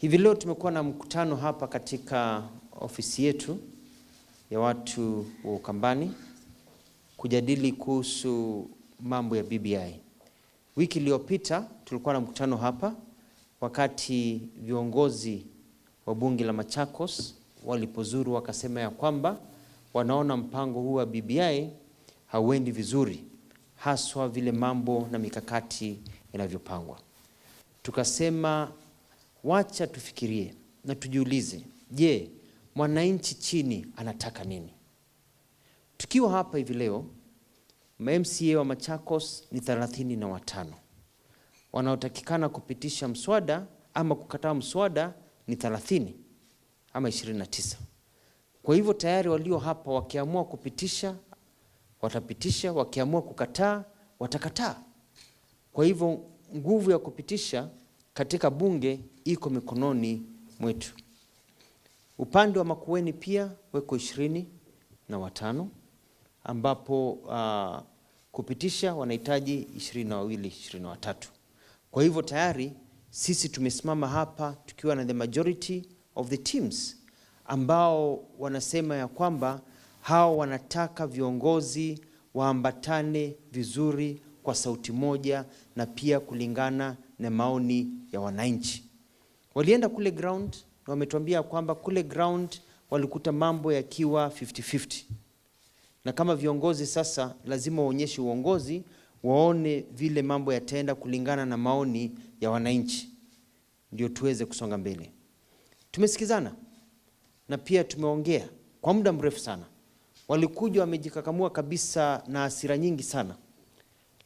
Hivi leo tumekuwa na mkutano hapa katika ofisi yetu ya watu wa Ukambani kujadili kuhusu mambo ya BBI. Wiki iliyopita tulikuwa na mkutano hapa wakati viongozi wa bunge la Machakos walipozuru wakasema ya kwamba wanaona mpango huu wa BBI hauendi vizuri, haswa vile mambo na mikakati inavyopangwa. Tukasema wacha tufikirie na tujiulize, je, mwananchi chini anataka nini? Tukiwa hapa hivi leo, MCA wa Machakos ni 35. Wanaotakikana kupitisha mswada ama kukataa mswada ni 30 ama 29. Kwa hivyo tayari walio hapa wakiamua kupitisha, watapitisha, wakiamua kukataa, watakataa. Kwa hivyo nguvu ya kupitisha katika bunge iko mikononi mwetu. Upande wa Makueni pia weko 25 ambapo kupitisha wanahitaji 22-23. Kwa hivyo tayari sisi tumesimama hapa tukiwa na the majority of the teams ambao wanasema ya kwamba hao wanataka viongozi waambatane vizuri kwa sauti moja na pia kulingana na maoni ya wananchi. Walienda kule ground na wametuambia kwamba kule ground walikuta mambo yakiwa 50-50. Na kama viongozi sasa lazima waonyeshe uongozi, waone vile mambo yataenda kulingana na maoni ya wananchi, ndio tuweze kusonga mbele. Tumesikizana na pia tumeongea kwa muda mrefu sana. Walikuja wamejikakamua kabisa na hasira nyingi sana.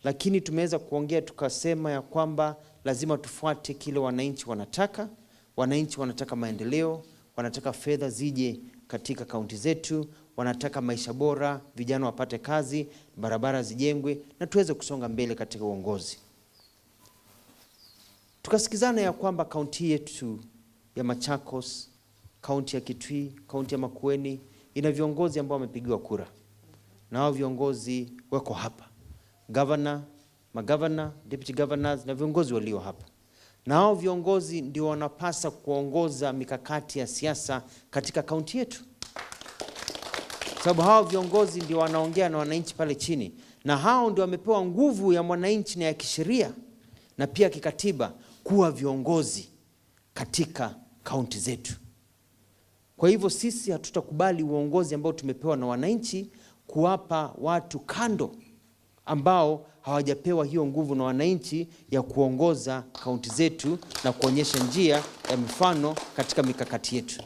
Lakini tumeweza kuongea tukasema ya kwamba lazima tufuate kile wananchi wanataka. Wananchi wanataka maendeleo, wanataka fedha zije katika kaunti zetu, wanataka maisha bora, vijana wapate kazi, barabara zijengwe na tuweze kusonga mbele katika uongozi. Tukasikizana ya kwamba kaunti yetu ya Machakos, kaunti ya Kitui, kaunti ya Makueni ina viongozi ambao wamepigiwa kura. Na hao viongozi wako hapa. Governor, magavana, deputy governors na viongozi walio hapa. Na hao viongozi ndio wanapasa kuongoza mikakati ya siasa katika kaunti yetu. Sababu hao viongozi ndio wanaongea na wananchi pale chini. Na hao ndio wamepewa nguvu ya mwananchi na ya kisheria na pia kikatiba kuwa viongozi katika kaunti zetu. Kwa hivyo sisi hatutakubali uongozi ambao tumepewa na wananchi kuwapa watu kando ambao hawajapewa hiyo nguvu na wananchi ya kuongoza kaunti zetu na kuonyesha njia ya mfano katika mikakati yetu.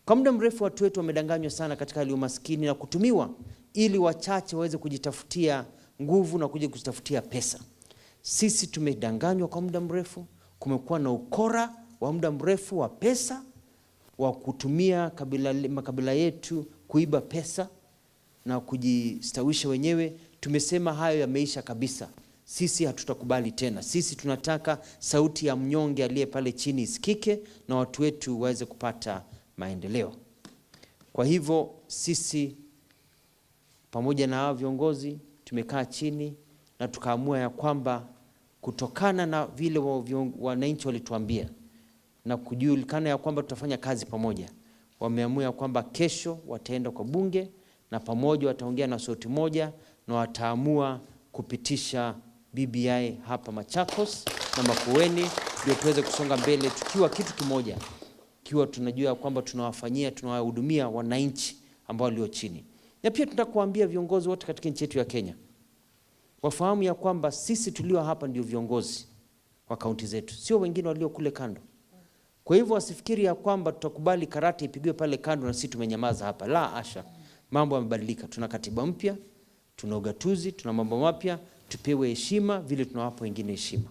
Kwa muda mrefu watu wetu wamedanganywa sana katika hali ya umaskini na kutumiwa ili wachache waweze kujitafutia nguvu na kuja kujitafutia pesa. Sisi tumedanganywa kwa muda mrefu, kumekuwa na ukora wa muda mrefu wa pesa, wa kutumia makabila yetu kuiba pesa na kujistawisha wenyewe. Tumesema hayo yameisha kabisa. Sisi hatutakubali tena. Sisi tunataka sauti ya mnyonge aliye pale chini isikike na watu wetu waweze kupata maendeleo. Kwa hivyo sisi pamoja na hao viongozi tumekaa chini na tukaamua ya kwamba kutokana na vile wananchi walituambia na kujulikana ya kwamba tutafanya kazi pamoja, wameamua ya kwamba kesho wataenda kwa bunge na pamoja wataongea na sauti moja na wataamua kupitisha BBI hapa Machakos na Makueni, ndio tuweze kusonga mbele tukiwa kitu kimoja, kiwa tunajua kwamba tunawahudumia wananchi ambao walio chini. Na pia tunataka kuambia viongozi wote katika nchi yetu ya Kenya wafahamu ya kwamba sisi tulio hapa ndio viongozi wa kaunti zetu, sio wengine walio kule kando. Kwa hivyo wasifikiri ya kwamba tutakubali karate ipigwe pale kando na sisi tumenyamaza hapa. La asha. Mambo yamebadilika. Tuna katiba mpya, tuna ugatuzi, tuna mambo mapya, tupewe heshima vile tunawapa wengine heshima.